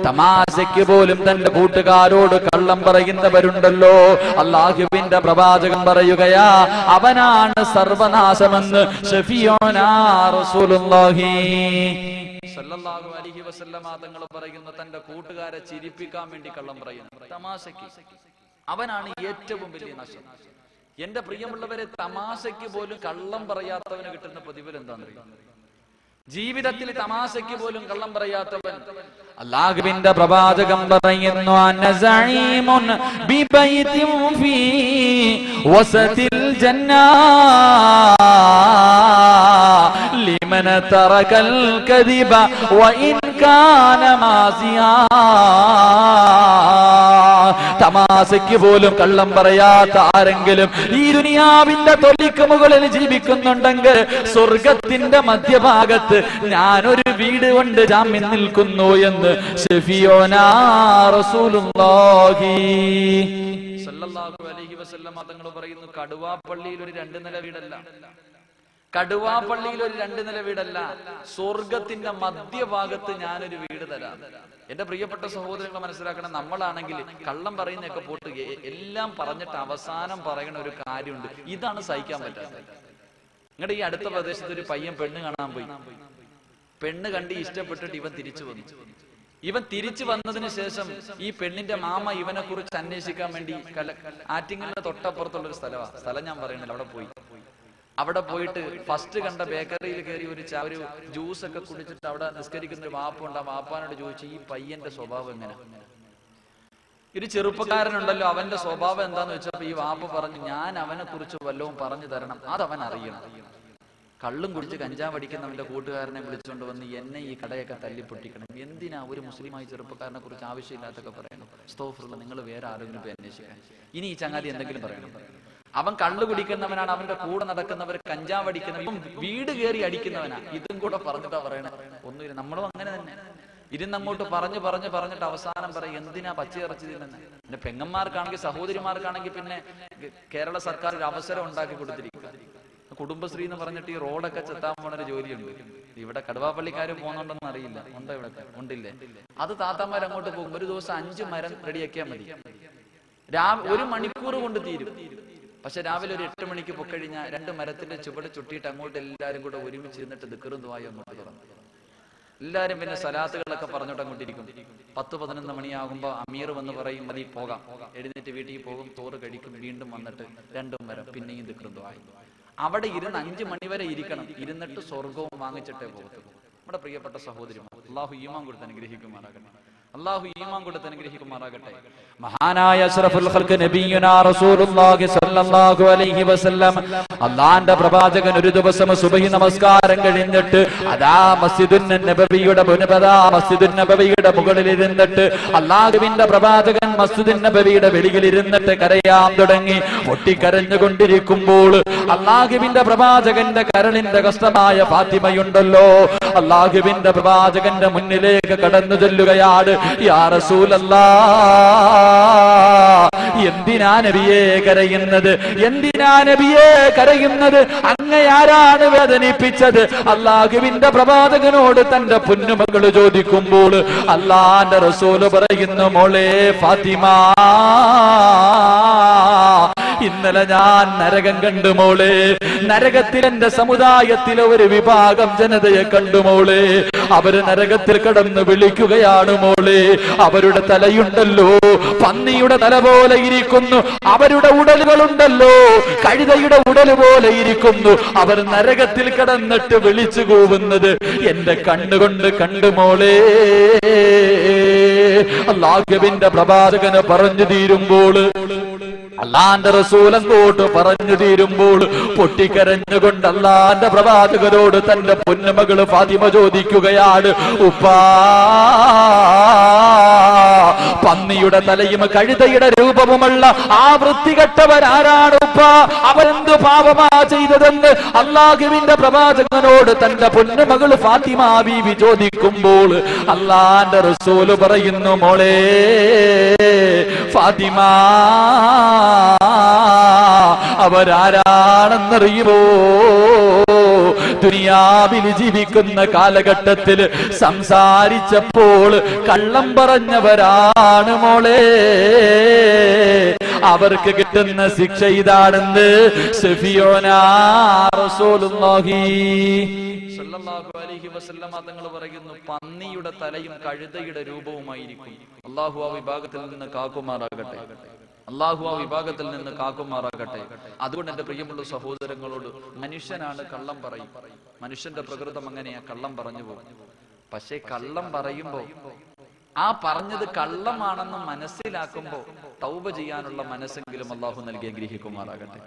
തമാശയ്ക്ക് പോലും തന്റെ കൂട്ടുകാരോട് കള്ളം പറയുന്നവരുണ്ടല്ലോ. അല്ലാഹുവിന്റെ പ്രവാചകൻ പറയുകയാ, അവനാണ് സർവനാശമെന്ന് ശഫീഉനാ റസൂലുള്ളാഹി സല്ലല്ലാഹു അലൈഹി വസല്ലമ തങ്ങൾ പറയുന്നു. തന്റെ കൂട്ടുകാരെ ചിരിപ്പിക്കാൻ വേണ്ടി കള്ളം പറയുന്നു, തമാശയ്ക്ക്, അവനാണ് ഏറ്റവും വലിയ നാശം. എന്റെ പ്രിയമുള്ളവരെ, തമാശയ്ക്ക് പോലും കള്ളം പറയാത്തവന് കിട്ടുന്ന പ്രതിഫലം എന്താണെന്നറിയോ? ജീവിതത്തിൽ തമാശയ്ക്ക് പോലും കള്ളം പറയാത്തവൻ. അല്ലാഹുവിന്റെ പ്രവാചകൻ പറയുന്നു, അനസഈമുൻ ബിബൈതിൻ ഫീ വസതിൽ ജന്നാ ലിമൻ തറകൽ കദിബ വഇൻ കാന മാസിയാ. തമാശയ്ക്ക് പോലും കള്ളം പറയാത്ത ആരെങ്കിലും ഈ ദുനിയാവിന്റെ തൊലിക്ക് മുകളിൽ ജീവിക്കുന്നുണ്ടെങ്കിൽ സ്വർഗത്തിന്റെ മധ്യഭാഗത്ത് ഞാനൊരു വീട് കൊണ്ട് ജാമ്യം നിൽക്കുന്നു എന്ന് ശഫീഉനാ റസൂലുള്ളാഹി സല്ലല്ലാഹു അലൈഹി വസല്ലം തങ്ങൾ പറയുന്നു. കടുവാപ്പള്ളിയിൽ ഒരു 2 നില വീടല്ല, കടുവാപ്പള്ളിയിൽ ഒരു 2 നില വീടല്ല, സ്വർഗത്തിന്റെ മധ്യഭാഗത്ത് ഞാനൊരു വീട് തരാം. എന്റെ പ്രിയപ്പെട്ട സഹോദരങ്ങളെ മനസ്സിലാക്കണം, നമ്മളാണെങ്കിൽ കള്ളം പറയുന്നതൊക്കെ പോട്ട് എല്ലാം പറഞ്ഞിട്ട് അവസാനം പറയുന്ന ഒരു കാര്യമുണ്ട്, ഇതാണ് സഹിക്കാൻ പറ്റാത്തത്. നിങ്ങളുടെ ഈ അടുത്ത പ്രദേശത്ത് ഒരു പയ്യൻ പെണ്ണ് കാണാൻ പോയി. പെണ്ണ് കണ്ട് ഇഷ്ടപ്പെട്ടിട്ട് ഇവൻ തിരിച്ചു വന്നു. ഇവൻ തിരിച്ചു വന്നതിന് ശേഷം ഈ പെണ്ണിന്റെ മാമ ഇവനെ കുറിച്ച് അന്വേഷിക്കാൻ വേണ്ടി ആറ്റിങ്ങലിന്റെ തൊട്ടപ്പുറത്തുള്ള ഒരു സ്ഥലം ഞാൻ പറയുന്നില്ല, അവിടെ പോയിട്ട് ഫസ്റ്റ് കണ്ട ബേക്കറിയിൽ കയറി ഒരു ജ്യൂസ് ഒക്കെ കുടിച്ചിട്ട് അവിടെ നിസ്കരിക്കുന്ന ഒരു വാപ്പുണ്ട്. ആ വാപ്പാനോട് ചോദിച്ചു, ഈ പയ്യന്റെ സ്വഭാവം എങ്ങനെ? ഒരു ചെറുപ്പക്കാരനുണ്ടല്ലോ, അവന്റെ സ്വഭാവം എന്താന്ന് വെച്ചപ്പോ ഈ വാപ്പ പറഞ്ഞു, ഞാൻ അവനെ കുറിച്ച് വല്ലതും പറഞ്ഞു തരണം, അതവൻ അറിയണം. കള്ളും കുടിച്ച് കഞ്ചാവ് അടിക്കുന്നവന്റെ കൂട്ടുകാരനെ വിളിച്ചുകൊണ്ട് വന്ന് എന്നെ ഈ കടയൊക്കെ തല്ലിപ്പൊട്ടിക്കണം. എന്തിനാ ഒരു മുസ്ലിമായി ചെറുപ്പക്കാരനെ കുറിച്ച് ആവശ്യമില്ലാത്തൊക്കെ പറയണം? അസ്തഗ്ഫിറുല്ലാ, നിങ്ങൾ വേറെ ആരെങ്കിലും പോയി അന്വേഷിക്കാൻ. ഇനി ഈ ചങ്ങാതി എന്തെങ്കിലും പറയണം. അവൻ കള്ളു കുടിക്കുന്നവനാണ്, അവന്റെ കൂടെ നടക്കുന്നവർ കഞ്ചാവ് അടിക്കുന്നവൻ, വീട് കയറി അടിക്കുന്നവനാ. ഇതും കൂടെ പറഞ്ഞിട്ടാ പറയണേ. ഒന്നുമില്ല, നമ്മളും അങ്ങനെ തന്നെ ഇരുന്നങ്ങോട്ട് പറഞ്ഞിട്ട് അവസാനം പറയും, എന്തിനാ പച്ചയിറച്ചി തിന്നുന്നത്? പിന്നെ പെങ്ങന്മാർക്കാണെങ്കിൽ സഹോദരിമാർക്കാണെങ്കിൽ പിന്നെ കേരള സർക്കാർ ഒരു അവസരം ഉണ്ടാക്കി കൊടുത്തിരിക്കുക. കുടുംബശ്രീ എന്ന് പറഞ്ഞിട്ട് ഈ റോഡൊക്കെ ചെത്താൻ പോണൊരു ജോലിയുണ്ട്. ഇവിടെ കടുവാപ്പള്ളിക്കാർ പോകുന്നുണ്ടെന്ന് അറിയില്ല, ഉണ്ടോ? ഇവിടെ ഉണ്ടില്ലേ? അത് താത്താമാർ അങ്ങോട്ട് പോകും. ഒരു ദിവസം 5 മരം റെഡിയാക്കിയാൽ മതി, 1 മണിക്കൂർ കൊണ്ട് തീരും. പക്ഷെ രാവിലെ ഒരു 8 മണിക്ക് പൊക്കഴിഞ്ഞാൽ 2 മരത്തിന്റെ ചുവട് ചുട്ടിയിട്ട് അങ്ങോട്ട് എല്ലാവരും കൂടെ ഒരുമിച്ചിരുന്നിട്ട് ദിക്റും ദുആയും അങ്ങോട്ട് തുറന്നു. എല്ലാവരും പിന്നെ സലാത്തുകളൊക്കെ പറഞ്ഞോട്ട് അങ്ങോട്ടിരിക്കും. 10-11 മണിയാകുമ്പോ അമീർ വന്ന് പറയും, മതി പോകാം. എഴുന്നേറ്റ് വീട്ടിൽ പോകും, ചോറ് കഴിക്കും, വീണ്ടും വന്നിട്ട് 2 മരം പിന്നെയും ദിക്റും ദുആയും. അവിടെ ഇരുന്ന് 5 മണി വരെ ഇരിക്കണം. ഇരുന്നിട്ട് സ്വർഗവും വാങ്ങിച്ചിട്ടേ പോകത്തുള്ളൂ. നമ്മുടെ പ്രിയപ്പെട്ട സഹോദരിമാർ, അല്ലാഹു ഈമാൻ കൊടുത്ത് അനുഗ്രഹിക്കുമാറാകട്ടെ. അല്ലാഹു ഈമാൻ കൊടുത്ത് അനുഗ്രഹിക്കുമാറാകട്ടെ. മഹാനായ അഷ്റഫുൽ ഖൽഖ് നബിയുനാ റസൂലുള്ളാഹി സ്വല്ലല്ലാഹു അലൈഹി വസല്ലം, അല്ലാഹുവിന്റെ പ്രവാചകൻ ഒരു ദിവസം സുബ്ഹി നമസ്കാരം കഴിഞ്ഞിട്ട് അദാ മസ്ജിദുൻ നബവിയുടെ മുകളിൽ ഇരുന്നിട്ട് അല്ലാഹുവിന്റെ പ്രവാചകൻ മസ്ജിദുൻ നബവിയുടെ വെളിയിൽ ഇരുന്നിട്ട് കരയാൻ തുടങ്ങി. പൊട്ടിക്കരഞ്ഞുകൊണ്ടിരിക്കുമ്പോൾ അല്ലാഹുവിന്റെ പ്രവാചകന്റെ കരളിന്റെ കഷ്ടമായ ഫാത്തിമയുണ്ടല്ലോ, അല്ലാഹുവിന്റെ പ്രവാചകന്റെ മുന്നിലേക്ക് കടന്നു ചെല്ലുകയാണ്. യാ റസൂലല്ലാഹ്, എന്തിനാ നബിയേ കരയുന്നത്? എന്തിനാ നബിയേ കരയുന്നത്? അങ്ങയാരാണ് വേദനിപ്പിച്ചത്? അല്ലാഹുവിന്റെ പ്രവാചകനോട് തന്റെ പൊന്നുമകള് ചോദിക്കുമ്പോൾ അല്ലാഹുവിന്റെ റസൂല് പറയുന്നു, മോളെ ഫാത്തിമ, ഇന്നലെ ഞാൻ നരകം കണ്ടു മോളെ. നരകത്തിൽ എന്റെ സമുദായത്തിലെ ഒരു വിഭാഗം ജനതയെ കണ്ടു മോളെ. അവര് നരകത്തിൽ കടന്ന് വിളിക്കുകയാണ് മോളെ. അവരുടെ തലയുണ്ടല്ലോ പന്നിയുടെ തല പോലെ ഇരിക്കുന്നു, അവരുടെ ഉടലുകളുണ്ടല്ലോ കഴുതയുടെ ഉടല് പോലെ ഇരിക്കുന്നു. അവർ നരകത്തിൽ കടന്നിട്ട് വിളിച്ചു കൂവുന്നത് എന്റെ കണ്ണുകൊണ്ട് കണ്ടു മോളെ. അല്ലാഹുവിന്റെ പ്രവാചകന് പറഞ്ഞു തീരുമ്പോൾ, അല്ലാഹുവിന്റെ റസൂൽ അങ്ങോട്ട് പറഞ്ഞു തീരുമ്പോൾ പൊട്ടിക്കരഞ്ഞുകൊണ്ട് അല്ലാഹുവിന്റെ പ്രവാചകരോട് തന്റെ പൊന്നുമകള് ഫാത്തിമ ചോദിക്കുകയാണ്, ഉപ്പാ, പന്നിയുടെ തലയും കഴുതയുടെ രൂപവുമുള്ള ആ വൃത്തികെട്ടവരാരാണ് ഉപ്പാ? അവരെന്ത് പാപമാ ചെയ്തതെന്ന് അല്ലാഹുവിന്റെ പ്രവാചകനോട് തന്റെ പൊന്നുമകള് ഫാത്തിമ ബീവി ചോദിക്കുമ്പോൾ അല്ലാഹുവിന്റെ റസൂൽ പറയുന്നു, മോളെ ഫാത്തിമ, അവരാരാണെന്നറിയുമോ? ദുനിയാവിൽ ജീവിക്കുന്ന കാലഘട്ടത്തിൽ സംസാരിച്ചപ്പോൾ കള്ളം പറഞ്ഞവരാണ് മോളെ, അവർക്ക് കിട്ടുന്ന ശിക്ഷ ഇതാണെന്ന് സഫിയോനാ റസൂലുള്ളാഹി സ്വല്ലല്ലാഹു അലൈഹി വസല്ലമ തങ്ങൾ പറയുന്നു. പന്നിയുടെ തലയും കഴുതയുടെ രൂപവുമായിരിക്കും. അല്ലാഹു ആ വിഭാഗത്തിൽ നിന്ന് കാക്കുമാറാകട്ടെ, അല്ലാഹു ആ വിഭാഗത്തിൽ നിന്ന് കാക്കുമാറാകട്ടെ. അതുകൊണ്ട് എന്റെ പ്രിയമുള്ള സഹോദരങ്ങളോട്, മനുഷ്യനാണ്, കള്ളം പറയും. മനുഷ്യന്റെ പ്രകൃതം അങ്ങനെയാ, കള്ളം പറഞ്ഞു പോകും. പക്ഷെ കള്ളം പറയുമ്പോ ആ പറഞ്ഞത് കള്ളമാണെന്ന് മനസ്സിലാക്കുമ്പോ തൗബ ചെയ്യാനുള്ള മനസ്സെങ്കിലും അല്ലാഹു നൽകി അനുഗ്രഹിക്കുമാറാകട്ടെ.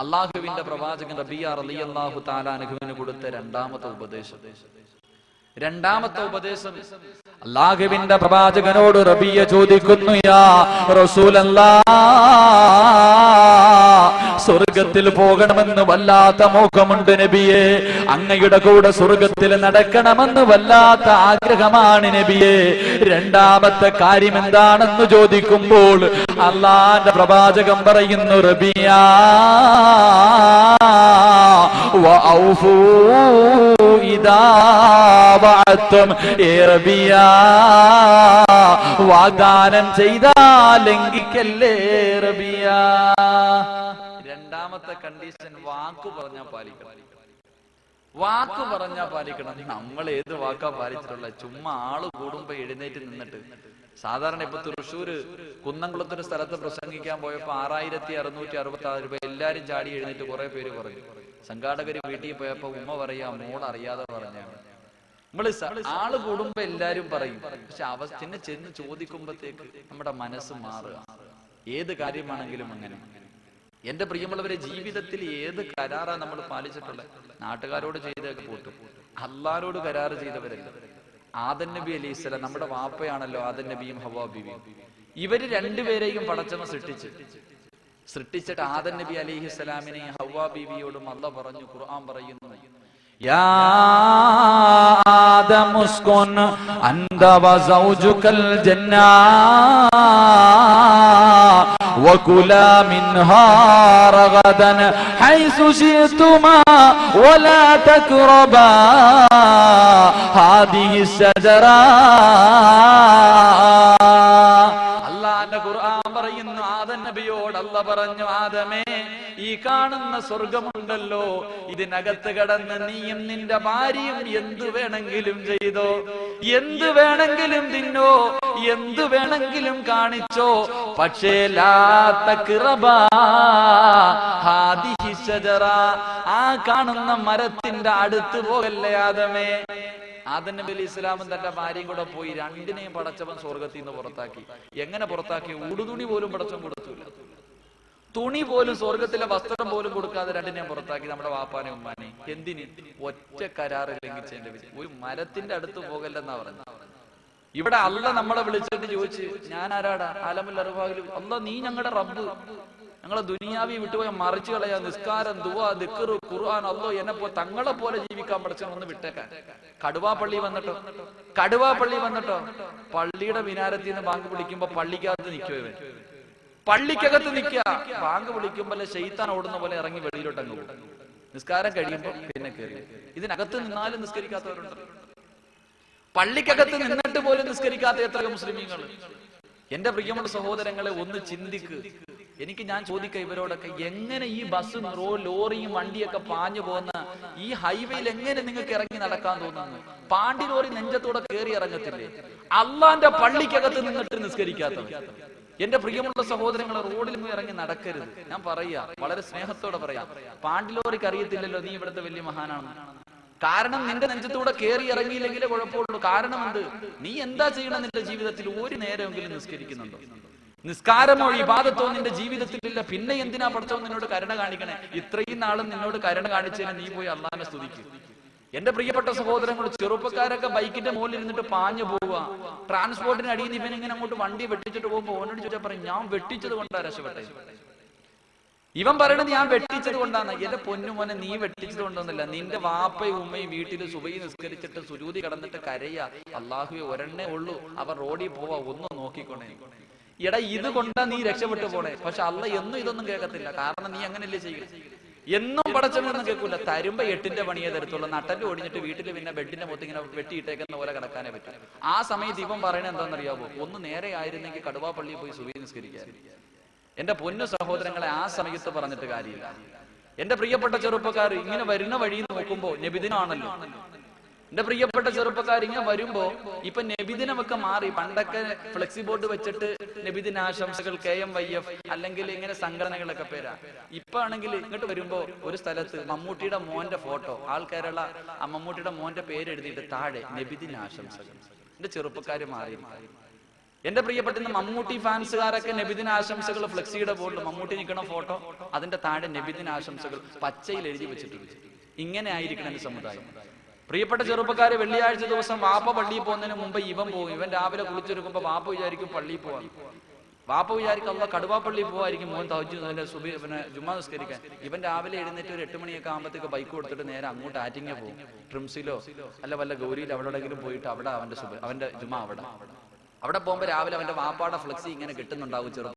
അള്ളാഹുവിന്റെ പ്രവാചകൻ റബിയ റളിയല്ലാഹു തആല അൻഹുവിന് കൊടുത്ത രണ്ടാമത്തെ ഉപദേശം അള്ളാഹുവിന്റെ പ്രവാചകനോട് റബിയ ചോദിക്കുന്നു, യാ റസൂലല്ലാഹ്, സ്വർഗത്തിൽ പോകണമെന്ന് വല്ലാത്ത മോഹമുണ്ട് നബിയെ, അങ്ങയുടെ കൂടെ സ്വർഗത്തിൽ നടക്കണമെന്ന് വല്ലാത്ത ആഗ്രഹമാണ് നബിയെ, രണ്ടാമത്തെ കാര്യം എന്താണെന്ന് ചോദിക്കുമ്പോൾ അള്ളാന്റെ പ്രവാചകൻ പറയുന്നു, റബിയ വഔഫൂ ഇദാ വഅത്തും, റബിയ വാഗ്ദാനം ചെയ്താൽ ലംഘിക്കല്ലേ റബിയ. രണ്ടാമത്തെ കണ്ടീഷൻ വാക്ക് പറഞ്ഞാൽ പാലിക്കണം. വാക്ക് പറഞ്ഞാൽ പാലിക്കണം. നമ്മൾ ഏത് വാക്കാ പാലിച്ചിട്ടുള്ള? ചുമ്മാ ആള് കൂടുമ്പോ എഴുന്നേറ്റ് നിന്നിട്ട്, സാധാരണ ഇപ്പൊ തൃശ്ശൂര് കുന്നംകുളത്തൊരു സ്ഥലത്ത് പ്രസംഗിക്കാൻ പോയപ്പോ 6666 രൂപ എല്ലാരും ചാടി എഴുന്നേറ്റ് കുറെ പേര് പറഞ്ഞു. സംഘാടകര് വീട്ടിൽ പോയപ്പോ ഉമ്മ പറയാ, മോൾ അറിയാതെ പറഞ്ഞാണ്. നമ്മള് ആള് കൂടുമ്പോ എല്ലാരും പറയും, പക്ഷെ അവസ്ഥ ചെന്ന് ചോദിക്കുമ്പോഴത്തേക്ക് നമ്മുടെ മനസ്സ് മാറുക. ഏത് കാര്യമാണെങ്കിലും അങ്ങനെ. എന്റെ പ്രിയമുള്ളവരെ, ജീവിതത്തിൽ ഏത് കരാറാ നമ്മൾ പാലിച്ചിട്ടുള്ളത്? നാട്ടുകാരോട് ചെയ്തൊക്കെ പോട്ടും, അള്ളാരോട് കരാറ് ചെയ്തവരല്ല. ആദം നബി അലൈഹിസ്സലാം, നമ്മുടെ വാപ്പയാണല്ലോ ആദം നബിയും ഹവ്വാ ബീവിയും. ഇവര് രണ്ടുപേരെയും പടച്ചവൻ സൃഷ്ടിച്ചിട്ട് ആദം നബി അലൈഹിസ്സലാമിനെയും ഹവ്വാ ബീവിയോടും അല്ലാഹ് പറഞ്ഞു, ഖുർആൻ പറയുന്നു, യാ ആദം ഉസ്കുൻ അൻത വസൗജുകൽ ജന്നാ വകുലാ മിൻഹാ റഗദൻ ഹൈസു ശിഅ്തുമാ വലാ തഖറബാ ഹാദിഹി ശജറാ. അല്ലാഹുവിന്റെ ഖുർആൻ പറയുന്നു, ആദം നബിയോട് അല്ലാഹ് പറഞ്ഞു, ആദമേ, ഈ കാണുന്ന സ്വർഗമുണ്ടല്ലോ, ഇതിനകത്ത് കടന്ന് നീയും നിന്റെ ഭാര്യയും എന്തു വേണമെങ്കിലും ചെയ്തോ, എന്തു വേണമെങ്കിലും തിന്നോ, എന്തു വേണമെങ്കിലും കാണിച്ചോ, പക്ഷേ ലാ തഖറബാ ഹാദിഹി ശജറ, ആ കാണുന്ന മരത്തിന്റെ അടുത്ത് പോകല്ലേ ആദമേ. ആദം നബി അലൈഹി സ്വലാമും തന്റെ ഭാര്യയും കൂടെ പോയി, രണ്ടിനെയും പടച്ചവൻ സ്വർഗത്തിൽ നിന്ന് പുറത്താക്കി. എങ്ങനെ പുറത്താക്കി? ഉടുതുണി പോലും പടച്ചവൻ കൊടുത്തില്ല. തുണി പോലും, സ്വർഗത്തിലെ വസ്ത്രം പോലും കൊടുക്കാതെ രണ്ടിനെയും പുറത്താക്കി. നമ്മുടെ വാപ്പാനെ ഉമ്മാനെ എന്തിന്? ഒറ്റ കരാറ് ലംഘിച്ചതിന്റെ പേരിൽ. ഒരു മരത്തിന്റെ അടുത്ത് പോകല്ലെന്നാ പറഞ്ഞു. ഇവിടെ അല്ലാഹ് നമ്മളെ വിളിച്ചിട്ട് ചോദിച്ച്, ഞാൻ ആരാടാ? ആലമുൽ അർവാഹിൽ അല്ലാഹ്, നീ ഞങ്ങളുടെ റബ്ബ്, ഞങ്ങളെ ദുനിയാവി വിട്ടുപോയ മറിച്ചു കളയാ, നിസ്കാരം, ദുആ, ദിക്ർ, ഖുർആൻ, അല്ലാഹ് എന്നെ തങ്ങളെ പോലെ ജീവിക്കാൻ പഠിച്ചാൽ ഒന്ന് വിട്ടേക്കാൻ. കടുവാപ്പള്ളി വന്നിട്ടോ പള്ളിയുടെ മിനാരത്തിൽ നിന്ന് ബാങ്ക് വിളിക്കുമ്പോ പള്ളിക്കകത്ത് നിൽക്കുവോ? ഇവൻ പള്ളിക്കകത്ത് നിൽക്കുക. ബാങ്ക് വിളിക്കുമ്പോൾ ശൈത്താൻ ഓടുന്ന പോലെ ഇറങ്ങി വെളിയിലോട്ട് അങ്ങ് പോകും. നിസ്കാരം കഴിയുമ്പോ പിന്നെ കയറി. ഇതിനകത്ത് നിന്നാലും നിസ്കരിക്കാത്തവരുണ്ട്. പള്ളിക്കകത്ത് നിന്നിട്ട് പോലും നിസ്കരിക്കാത്ത എത്രയോ മുസ്ലിമീങ്ങൾ. എന്റെ പ്രിയമുള്ള സഹോദരങ്ങളെ, ഒന്ന് ചിന്തിക്ക്. ഞാൻ ചോദിക്കാം ഇവരോടൊക്കെ, എങ്ങനെ ഈ ബസ്സും ലോറിയും വണ്ടിയൊക്കെ പാഞ്ഞു പോകുന്ന ഈ ഹൈവേയിൽ എങ്ങനെ നിങ്ങൾക്ക് ഇറങ്ങി നടക്കാൻ തോന്നുന്നു? പാണ്ടി ലോറി നെഞ്ചത്തോടെ കയറി ഇറങ്ങത്തില്ലേ? അള്ളാന്റെ പള്ളിക്കകത്ത് നിന്നിട്ട് നിസ്കരിക്കാത്തവർ. എന്റെ പ്രിയമുള്ള സഹോദരങ്ങളെ, റോഡിൽ നിന്ന് ഇറങ്ങി നടക്കരുത്. ഞാൻ പറയാ, വളരെ സ്നേഹത്തോടെ പറയാം, പാണ്ടിലോറിക്ക് അറിയത്തില്ലല്ലോ നീ ഇവിടുത്തെ വലിയ മഹാനാണെന്ന്. കാരണം നിന്റെ നെഞ്ചത്തൂടെ കയറി ഇറങ്ങിയില്ലെങ്കിലേ കുഴപ്പമുള്ളൂ. കാരണം എന്ത്? നീ എന്താ ചെയ്യണം? നിന്റെ ജീവിതത്തിൽ ഒരു നേരമെങ്കിലും നിസ്കരിക്കുന്നുണ്ടോ? നിസ്കാരമോ ഇബാദത്തോ നിന്റെ ജീവിതത്തിലില്ല. പിന്നെ എന്തിനാ പഠിച്ചോ നിന്നോട് കരുണ കാണിക്കണേ? ഇത്രയും നാളും നിന്നോട് കരുണ കാണിച്ചതിന് നീ പോയി അള്ളാഹിനെ സ്തുതിക്കും. എന്റെ പ്രിയപ്പെട്ട സഹോദരങ്ങൾ, ചെറുപ്പക്കാരൊക്കെ ബൈക്കിന്റെ മുകളിൽ ഇരുന്നിട്ട് പാഞ്ഞു പോവുക. ട്രാൻസ്പോർട്ടിന് അടിയിൽ നിന്ന് ഇവൻ ഇങ്ങനെ അങ്ങോട്ട് വണ്ടി വെട്ടിച്ചിട്ട് പോകുമ്പോ ഓനോട് ചോദിച്ചാൽ പറയും, ഞാൻ വെട്ടിച്ചത് കൊണ്ടാ രക്ഷപ്പെട്ടെ. ഇവൻ പറയണത് ഞാൻ വെട്ടിച്ചത് കൊണ്ടാണ്. എന്റെ പൊന്നുമോനെ, നീ വെട്ടിച്ചത് കൊണ്ടൊന്നുമില്ല. നിന്റെ വാപ്പയും ഉമ്മയും വീട്ടിൽ സുബഹി നിസ്കരിച്ചിട്ട് സുജൂദി കടന്നിട്ട് കരയാ, അള്ളാഹുവേ ഒരെണ്ണേ ഉള്ളൂ, അവൻ റോഡിൽ പോവാ, ഒന്ന് നോക്കിക്കൊണ്ടേ. എടാ, ഇത് കൊണ്ടാ നീ രക്ഷപ്പെട്ടു പോണേ. പക്ഷെ അള്ളാഹ് എന്നും ഇതൊന്നും കേൾക്കത്തില്ല. കാരണം നീ അങ്ങനെയല്ലേ ചെയ്യുക. എന്നും പടച്ചവനൊന്നും കേൾക്കൂല. തരുമ്പോ 8ന്റെ പണിയെ തരത്തുള്ളൂ. നട്ടല് ഒടിഞ്ഞിട്ട് വീട്ടിൽ പിന്നെ ബെഡിന്റെ മൊത്തം ഇങ്ങനെ വെട്ടിയിട്ടേക്കുന്ന പോലെ കിടക്കാനേ പറ്റും. ആ സമയത്ത് ഇവൻ പറയണത് എന്താണെന്നറിയാവോ? ഒന്ന് നേരെ ആയിരുന്നെങ്കിൽ കടുവാ പള്ളിയിൽ പോയി സുബഹി നിസ്കരിക്കാൻ. എന്റെ പൊന്നു സഹോദരങ്ങളെ, ആ സമയത്ത് പറഞ്ഞിട്ട് കാര്യമില്ല. എന്റെ പ്രിയപ്പെട്ട ചെറുപ്പക്കാർ, ഇങ്ങനെ വരുന്ന വഴി നോക്കുമ്പോ നബിദിനാണല്ലോ. എന്റെ പ്രിയപ്പെട്ട ചെറുപ്പക്കാർ, ഇങ്ങനെ വരുമ്പോ ഇപ്പൊ നബിദിനമൊക്കെ മാറി. പണ്ടൊക്കെ ഫ്ലെക്സി ബോർഡ് വെച്ചിട്ട് നബിദിനാശംസകൾ KMYF അല്ലെങ്കിൽ ഇങ്ങനെ സംഘടനകളൊക്കെ പേരാ. ഇപ്പൊ ആണെങ്കിൽ ഇങ്ങോട്ട് വരുമ്പോ ഒരു സ്ഥലത്ത് മമ്മൂട്ടിയുടെ മോന്റെ ഫോട്ടോ, ആൾ കേരള ആ മമ്മൂട്ടിയുടെ മോന്റെ പേര് എഴുതിയിട്ട് താഴെ നബിദിനാശംസകൾ. എന്റെ ചെറുപ്പക്കാര് മാറിയിരിക്കും. എന്റെ പ്രിയപ്പെട്ട മമ്മൂട്ടി ഫാൻസുകാരൊക്കെ നബിദിനാശംസകൾ ഫ്ലെക്സിയുടെ ബോർഡിൽ മമ്മൂട്ടി നിൽക്കണ ഫോട്ടോ, അതിന്റെ താഴെ നബിദിനാശംസകൾ പച്ചയിൽ എഴുതി വെച്ചിട്ടുണ്ട്. ഇങ്ങനെ ആയിരിക്കണം എന്റെ സമുദായം. പ്രിയപ്പെട്ട ചെറുപ്പക്കാരെ, വെള്ളിയാഴ്ച ദിവസം വാപ്പ പള്ളിയിൽ പോകുന്നതിന് മുമ്പ് ഇവൻ പോകും. ഇവൻ രാവിലെ കുളിച്ചെടുക്കുമ്പോ വാപ്പ വിചാരിക്കും പള്ളിയിൽ പോവാൻ. വാപ്പ വിചാരിക്കും അല്ല കടുവാ പള്ളിയിൽ പോവായിരിക്കും മോൻ തഹജ്ജുദിന്റെ പിന്നെ ജുമാ നിസ്കരിക്കാൻ. ഇവൻ രാവിലെ എഴുന്നേറ്റ് ഒരു 8 മണിയൊക്കെ ആകുമ്പോഴത്തേക്ക് ബൈക്ക് കൊടുത്തിട്ട് നേരെ അങ്ങോട്ട് ആറ്റിങ്ങ പോകും. ട്രിംസിലോ അല്ല വല്ല ഗൗരിയിലോ എവിടെയെങ്കിലും പോയിട്ട് അവിടെ അവന്റെ ജുമാ അവിടെ പോകുമ്പോ രാവിലെ അവന്റെ വാപ്പാടെ ഫ്ലെക്സി ഇങ്ങനെ കിട്ടുന്നുണ്ടാവും ചെറുപ്പം.